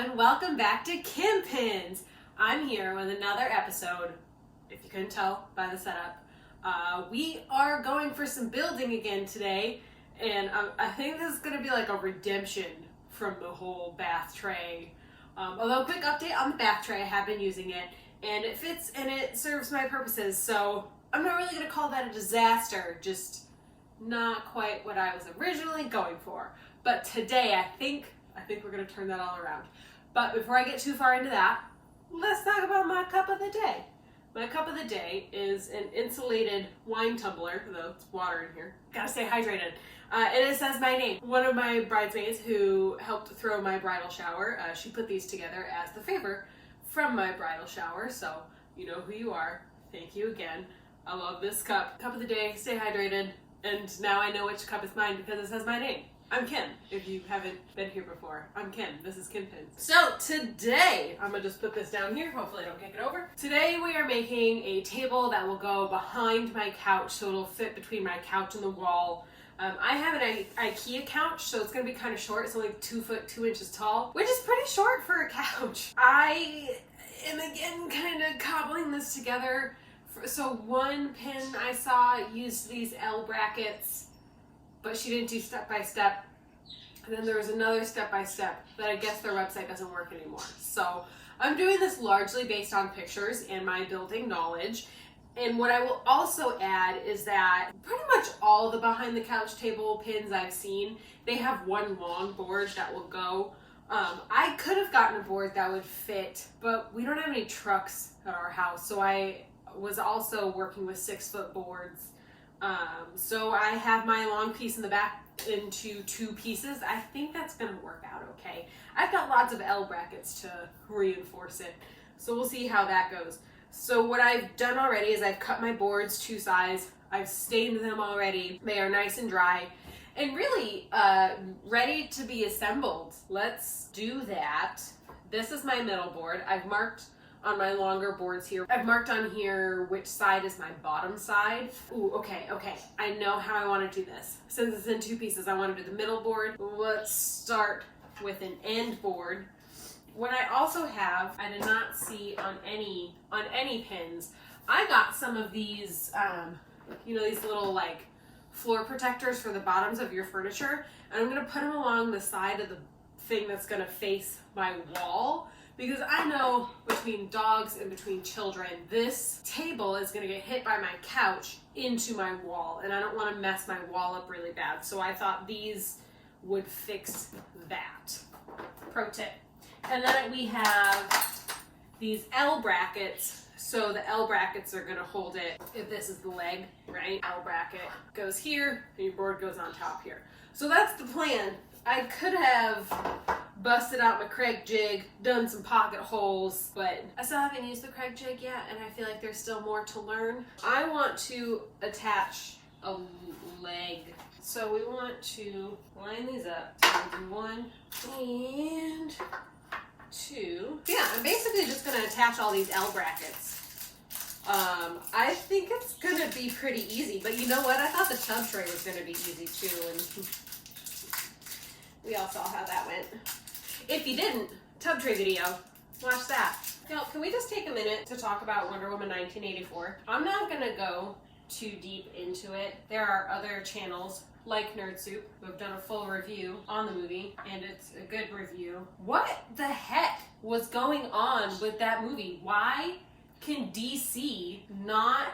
and welcome back to Kim Pins. I'm here with another episode, if you couldn't tell by the setup. We are going for some building again today, and I think this is going to be like a redemption from the whole bath tray. Although, quick update on the bath tray, I have been using it, and it fits and it serves my purposes, so I'm not really going to call that a disaster, just not quite what I was originally going for. But today, I think we're going to turn that all around. But before I get too far into that, let's talk about my cup of the day. My cup of the day is an insulated wine tumbler, though it's water in here. Gotta stay hydrated. And it says my name. One of my bridesmaids who helped throw my bridal shower, she put these together as the favor from my bridal shower. So you know who you are. Thank you again. I love this cup. Cup of the day, stay hydrated. And now I know which cup is mine because it says my name. I'm Kim, if you haven't been here before. I'm Kim, this is Kim Pins. So today, I'm gonna just put this down here, hopefully I don't kick it over. Today we are making a table that will go behind my couch, so it'll fit between my couch and the wall. I have an IKEA couch, so it's gonna be kind of short. It's only 2 foot 2 inches tall, which is pretty short for a couch. I am again kind of cobbling this together. So one pin I saw used these L brackets, but she didn't do step-by-step. And then there was another step-by-step that I guess their website doesn't work anymore. So I'm doing this largely based on pictures and my building knowledge. And what I will also add is that pretty much all the behind the couch table pins I've seen, they have one long board that will go. I could have gotten a board that would fit, but we don't have any trucks at our house. So I was also working with 6-foot boards. So I have my long piece in the back into 2 pieces. I think that's gonna work out okay. I've got lots of L brackets to reinforce it, so we'll see how that goes. So what I've done already is I've cut my boards 2 size. I've stained them already. They are nice and dry and really ready to be assembled. Let's do that. This is my middle board. I've marked on my longer boards here. I've marked on here which side is my bottom side. Ooh, okay. I know how I want to do this. Since it's in 2 pieces, I want to do the middle board. Let's start with an end board. What I also have, I did not see on any pins, I got some of these, these little like floor protectors for the bottoms of your furniture. And I'm gonna put them along the side of the thing that's gonna face my wall. Because I know between dogs and between children, this table is going to get hit by my couch into my wall, and I don't want to mess my wall up really bad. So I thought these would fix that. Pro tip. And then we have these L brackets. So the L brackets are going to hold it. If this is the leg, right? L bracket goes here, and your board goes on top here. So that's the plan. I could have busted out my Craig jig, done some pocket holes, but I still haven't used the Craig jig yet, and I feel like there's still more to learn. I want to attach a leg. So we want to line these up. So we'll do 1 and 2. Yeah, I'm basically just gonna attach all these L brackets. I think it's gonna be pretty easy, but you know what? I thought the tub tray was gonna be easy too, and we all saw how that went. If you didn't, tub tray video, watch that. Now, can we just take a minute to talk about Wonder Woman 1984? I'm not gonna go too deep into it. There are other channels like Nerd Soup who have done a full review on the movie, and it's a good review. What the heck was going on with that movie? Why can DC not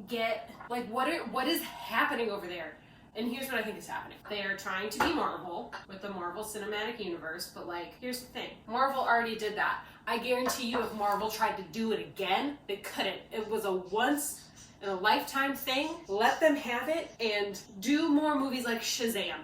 get, like, what is happening over there? And here's what I think is happening. They are trying to be Marvel with the Marvel Cinematic Universe, but like, here's the thing. Marvel already did that. I guarantee you if Marvel tried to do it again, they couldn't. It was a once in a lifetime thing. Let them have it and do more movies like Shazam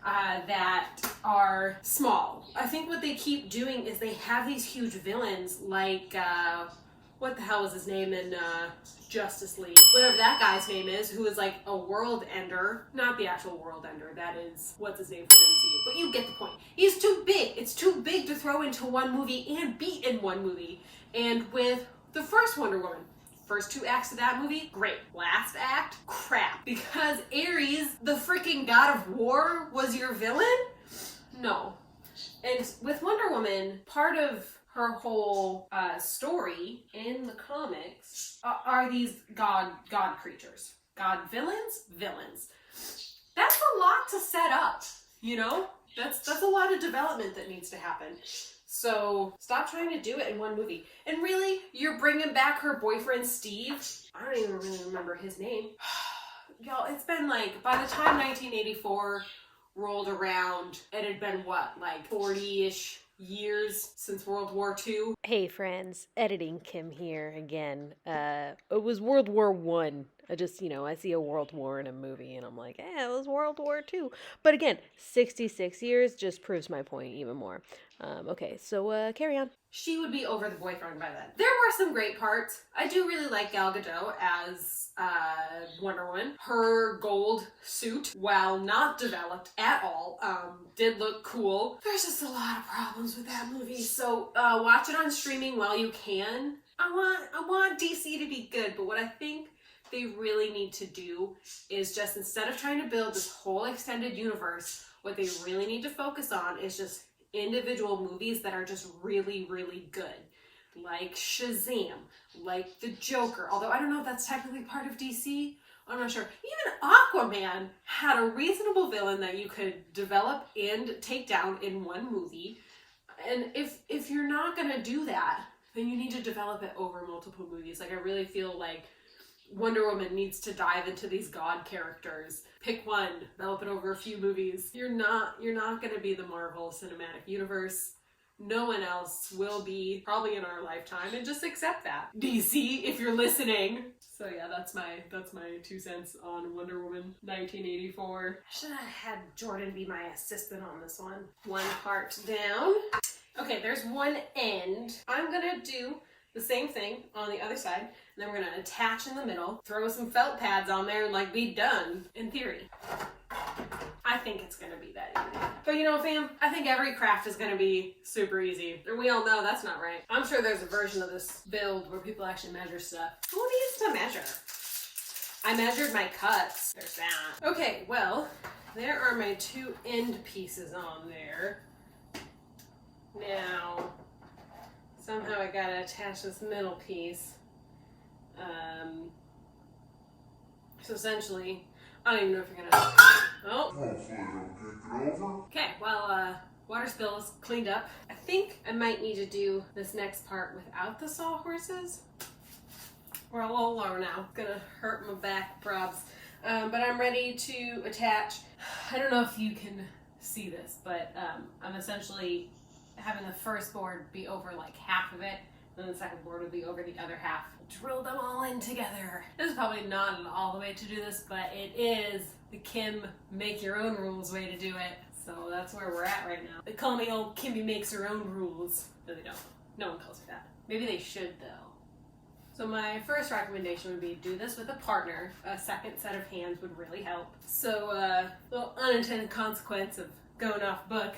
that are small. I think what they keep doing is they have these huge villains like, what the hell was his name in Justice League? Whatever that guy's name is, who is like a world ender. Not the actual world ender, that is, what's his name from MCU. But you get the point. He's too big. It's too big to throw into one movie and be in one movie. And with the first Wonder Woman, first 2 acts of that movie, great. Last act, crap. Because Ares, the freaking god of war, was your villain? No. And with Wonder Woman, part of her whole story in the comics are these god creatures. God villains. That's a lot to set up, you know? That's a lot of development that needs to happen. So stop trying to do it in one movie. And really, you're bringing back her boyfriend, Steve. I don't even really remember his name. Y'all, it's been like, by the time 1984 rolled around, it had been what, like 40-ish years since World War II? Hey friends, editing Kim here again. It was World War One. I just, I see a world war in a movie and I'm like, it was World War Two. But again, 66 years just proves my point even more. Okay, so carry on. She would be over the boyfriend by then. There were some great parts. I do really like Gal Gadot as Wonder Woman. Her gold suit, while not developed at all, did look cool. There's just a lot of problems with that movie, so watch it on streaming while you can. I want DC to be good, but what I think they really need to do is just, instead of trying to build this whole extended universe, what they really need to focus on is just individual movies that are just really, really good. Like Shazam, like The Joker, although I don't know if that's technically part of DC. I'm not sure. Even Aquaman had a reasonable villain that you could develop and take down in one movie. And if you're not gonna do that, then you need to develop it over multiple movies. Like, I really feel like Wonder Woman needs to dive into these god characters. Pick one, develop it over a few movies. You're not gonna be the Marvel Cinematic Universe. No one else will be, probably in our lifetime, and just accept that. DC, if you're listening. So yeah, that's my 2 cents on Wonder Woman 1984. I should have had Jordan be my assistant on this one. One part down. Okay, there's one end. I'm gonna do the same thing on the other side, and then we're gonna attach in the middle, throw some felt pads on there, and like be done, in theory. I think it's gonna be that easy. But you know, fam, I think every craft is gonna be super easy. And we all know that's not right. I'm sure there's a version of this build where people actually measure stuff. Who needs to measure? I measured my cuts. There's that. Okay, well, there are my 2 end pieces on there. Now, somehow I gotta attach this middle piece. So essentially, I don't even know if you're gonna... Oh. Okay, well, water spill is cleaned up. I think I might need to do this next part without the sawhorses. We're a little lower now. It's gonna hurt my back, probs. But I'm ready to attach. I don't know if you can see this, but I'm essentially having the first board be over like half of it, then the second board would be over the other half. Drill them all in together. This is probably not all the way to do this, but it is the Kim make your own rules way to do it. So that's where we're at right now. They call me old Kimmy makes her own rules. No, they don't. No one calls me that. Maybe they should though. So my first recommendation would be do this with a partner. A second set of hands would really help. So little unintended consequence of going off book.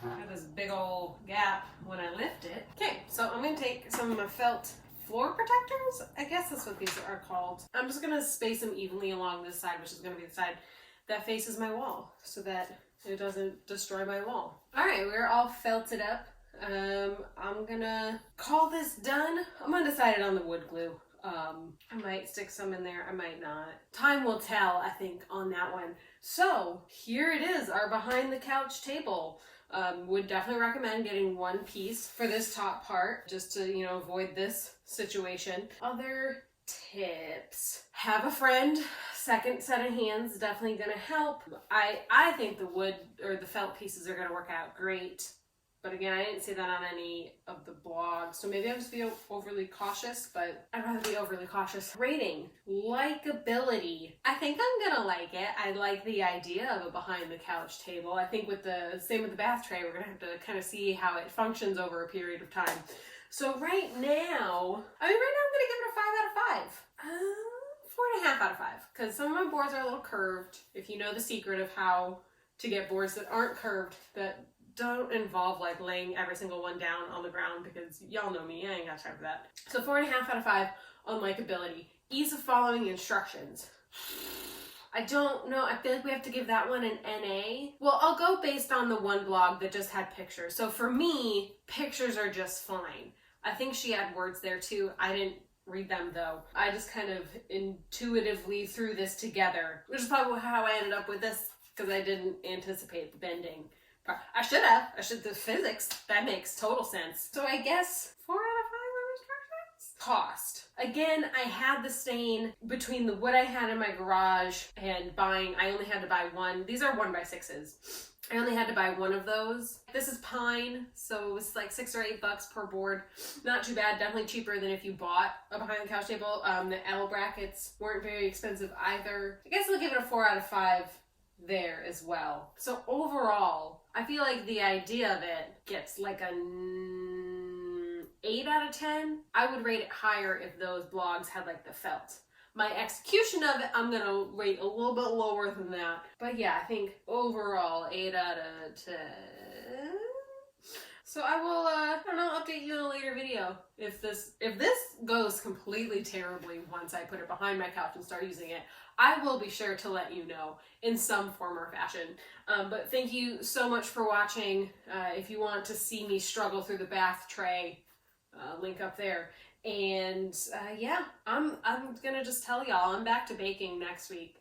I have this big old gap when I lift it. Okay, so I'm gonna take some of my felt floor protectors. I guess that's what these are called. I'm just gonna space them evenly along this side, which is gonna be the side that faces my wall, so that it doesn't destroy my wall. All right, we're all felted up. I'm gonna call this done. I'm undecided on the wood glue. I might stick some in there, I might not. Time will tell, I think, on that one. So here it is, our behind the couch table. Would definitely recommend getting one piece for this top part, just to, avoid this situation. Other tips. Have a friend. Second set of hands, definitely gonna help. I think the wood or the felt pieces are gonna work out great. But again, I didn't see that on any of the blogs, so maybe I'm just being overly cautious, but I'd rather be overly cautious. Rating, likability. I think I'm gonna like it. I like the idea of a behind the couch table. I think same with the bath tray, we're gonna have to kind of see how it functions over a period of time. So right now I'm gonna give it a 5 out of 5. 4.5 out of 5, because some of my boards are a little curved. If you know the secret of how to get boards that aren't curved, that don't involve like laying every single one down on the ground, because y'all know me, I ain't got time for that. So 4.5 out of 5 on likability. Ease of following instructions. I don't know. I feel like we have to give that one an NA. Well, I'll go based on the one blog that just had pictures. So for me, pictures are just fine. I think she had words there too. I didn't read them though. I just kind of intuitively threw this together, which is probably how I ended up with this, because I didn't anticipate the bending. I should have. The physics, that makes total sense. So I guess 4 out of 5 on instructions. Cost. Again, I had the stain between what I had in my garage and buying. I only had to buy one. These are 1x6s. I only had to buy one of those. This is pine, so it was like $6 or $8 per board. Not too bad, definitely cheaper than if you bought a behind the couch table. The L brackets weren't very expensive either. I guess I'll give it a 4 out of 5 there as well. So overall, I feel like the idea of it gets like an 8 out of 10. I would rate it higher if those blogs had like the felt. My execution of it, I'm gonna rate a little bit lower than that. But yeah, I think overall 8 out of 10. So I will, I don't know, update you in a later video. If this goes completely terribly once I put it behind my couch and start using it, I will be sure to let you know in some form or fashion. But thank you so much for watching. If you want to see me struggle through the bath tray, link up there. And yeah, I'm gonna just tell y'all I'm back to baking next week.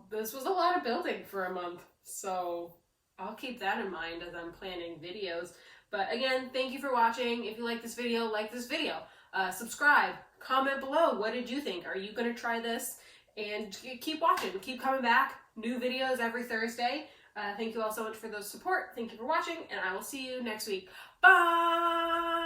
This was a lot of building for a month, so I'll keep that in mind as I'm planning videos. But again, thank you for watching. If you like this video, subscribe, comment below. What did you think? Are you gonna try this? And keep watching, keep coming back. New videos every Thursday. Thank you all so much for the support. Thank you for watching, and I will see you next week. Bye!